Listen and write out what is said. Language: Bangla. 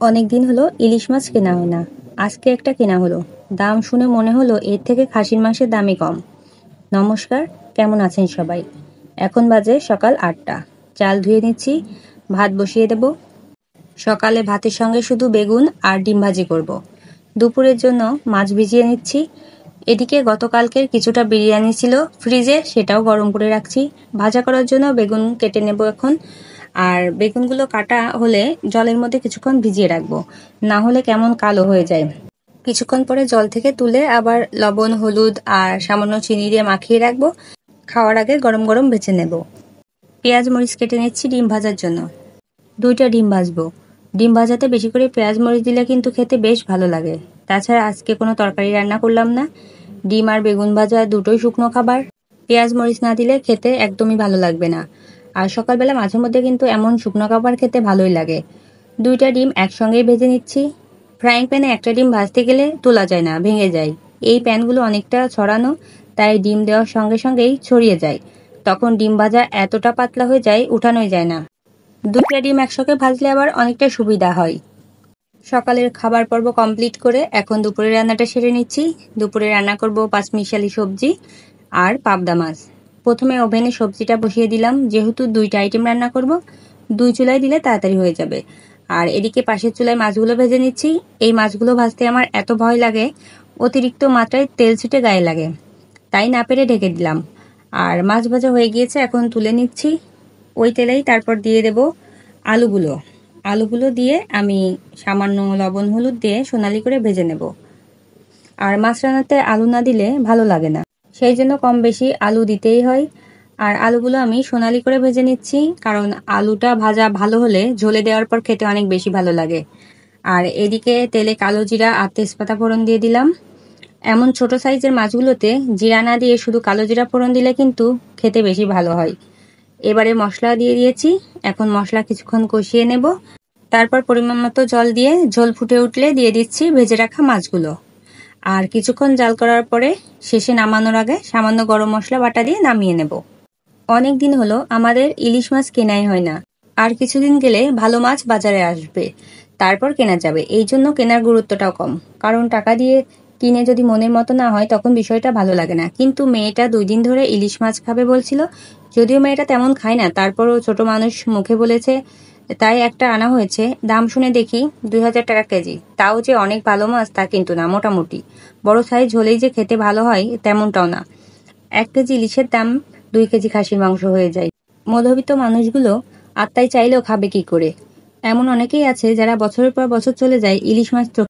অনেক দিন হলো ইলিশ মাছ কেনা হয় না। আজকে একটা কেনা হলো। দাম শুনে মনে হলো এর থেকে খাসির মাংসের দামই কম। নমস্কার, কেমন আছেন সবাই? এখন বাজে সকাল ৮টা। চাল ধুয়ে নিচ্ছি, ভাত বসিয়ে দেব। সকালে ভাতের সঙ্গে শুধু বেগুন আর ডিম ভাজি করব। দুপুরের জন্য মাছ ভিজিয়ে নিচ্ছি। এদিকে গতকালকের কিছুটা বিরিয়ানি ছিল ফ্রিজে, সেটাও গরম করে রাখছি। ভাজা করার জন্য বেগুন কেটে নেব এখন। আর বেগুনগুলো কাটা হলে জলের মধ্যে কিছুক্ষণ ভিজিয়ে রাখবো, না হলে কেমন কালো হয়ে যায়। কিছুক্ষণ পরে জল থেকে তুলে আবার লবণ, হলুদ আর সামান্য চিনি দিয়ে মাখিয়ে রাখবো। খাওয়ার আগে গরম গরম ভেজে নেব। পেঁয়াজ মরিচ কেটে নিচ্ছি ডিম ভাজার জন্য। 2টা ডিম ভাজবো। ডিম ভাজাতে বেশি করে পেঁয়াজ মরিচ দিলে কিন্তু খেতে বেশ ভালো লাগে। তাছাড়া আজকে কোনো তরকারি রান্না করলাম না। ডিম আর বেগুন ভাজা দুটোই শুকনো খাবার। পেঁয়াজ মরিচ না দিলে খেতে একদমই ভালো লাগবে না। আর সকালবেলা মাঝে মধ্যে কিন্তু এমন শুকনো খাবার খেতে ভালোই লাগে। 2টা ডিম একসঙ্গেই ভেজে নিচ্ছি। ফ্রাইং প্যানে একটা ডিম ভাজতে গেলে তোলা যায় না, ভেঙে যায়। এই প্যানগুলো অনেকটা ছড়ানো, তাই ডিম দেওয়ার সঙ্গে সঙ্গেই ছড়িয়ে যায়। তখন ডিম ভাজা এতটা পাতলা হয়ে যায়, উঠানোই যায় না। 2টা ডিম একসঙ্গে ভাজলে আবার অনেকটা সুবিধা হয়। সকালের খাবার পর্ব কমপ্লিট করে এখন দুপুরের রান্নাটা সেরে নিচ্ছি। দুপুরে রান্না করব পাঁচমিশালি সবজি আর পাবদা মাছ। প্রথমে ওভেনে সবজিটা বসিয়ে দিলাম, যেহেতু 2টা আইটেম রান্না করব। 2 চুলায় দিলে তাড়াতাড়ি হয়ে যাবে। আর এদিকে পাশের চুলায় মাছগুলো ভেজে নিচ্ছি। এই মাছগুলো ভাজতে আমার এত ভয় লাগে, অতিরিক্ত মাত্রায় তেল ছিটে গায়ে লাগে, তাই না পেরে ঢেকে দিলাম। আর মাছ ভাজা হয়ে গিয়েছে, এখন তুলে নিচ্ছি। ওই তেলেই তারপর দিয়ে দেব আলুগুলো। আলুগুলো দিয়ে আমি সামান্য লবণ হলুদ দিয়ে সোনালি করে ভেজে নেব। আর মাছ রান্নাতে আলু না দিলে ভালো লাগে না, সেই জন্য কম বেশি আলু দিতেই হয়। আর আলুগুলো আমি সোনালি করে ভেজে নিচ্ছি, কারণ আলুটা ভাজা ভালো হলে ঝোলে দেওয়ার পর খেতে অনেক বেশি ভালো লাগে। আর এদিকে তেলে কালো জিরা আর তেজপাতা ফোড়ন দিয়ে দিলাম। এমন ছোট সাইজের মাছগুলোতে জিরা না দিয়ে শুধু কালো জিরা ফোড়ন দিলে কিন্তু খেতে বেশি ভালো হয়। এবারে মশলা দিয়ে দিয়েছি। এখন মশলা কিছুক্ষণ কষিয়ে নেব। তারপর পরিমাণ মতো জল দিয়ে ঝোল ফুটে উঠলে দিয়ে দিচ্ছি ভেজে রাখা মাছগুলো। আর কিছুক্ষণ জাল করার পরে শেষে নামানোর আগে সামান্য গরম মশলা বাটা দিয়ে নামিয়ে নেব। অনেক দিন হলো আমাদের ইলিশ মাছ কেনাই হয় না। আর কিছুদিন গেলে ভালো মাছ বাজারে আসবে, তারপর কেনা যাবে। এই জন্য কেনার গুরুত্বটাও কম, কারণ টাকা দিয়ে কিনে যদি মনের মতো না হয় তখন বিষয়টা ভালো লাগে না। কিন্তু মেয়েটা 2 দিন ধরে ইলিশ মাছ খাবে বলছিল। যদিও মেয়েটা তেমন খায় না, তারপরও ছোট মানুষ মুখে বলেছে, তাই একটা আনা হয়েছে। দাম শুনে দেখি 2000 টাকা কেজি। তাও যে অনেক ভালো মাছ তা কিন্তু না, মোটামুটি। বড় সাইজ হলেই যে খেতে ভালো হয় তেমনটাও না। 1 কেজি ইলিশের দাম 2 কেজি খাসির মাংস হয়ে যায়। মধ্যবিত্ত মানুষগুলো আত্মায় চাইলেও খাবে কি করে? এমন অনেকেই আছে যারা বছরের পর বছর চলে যায় ইলিশ মাছ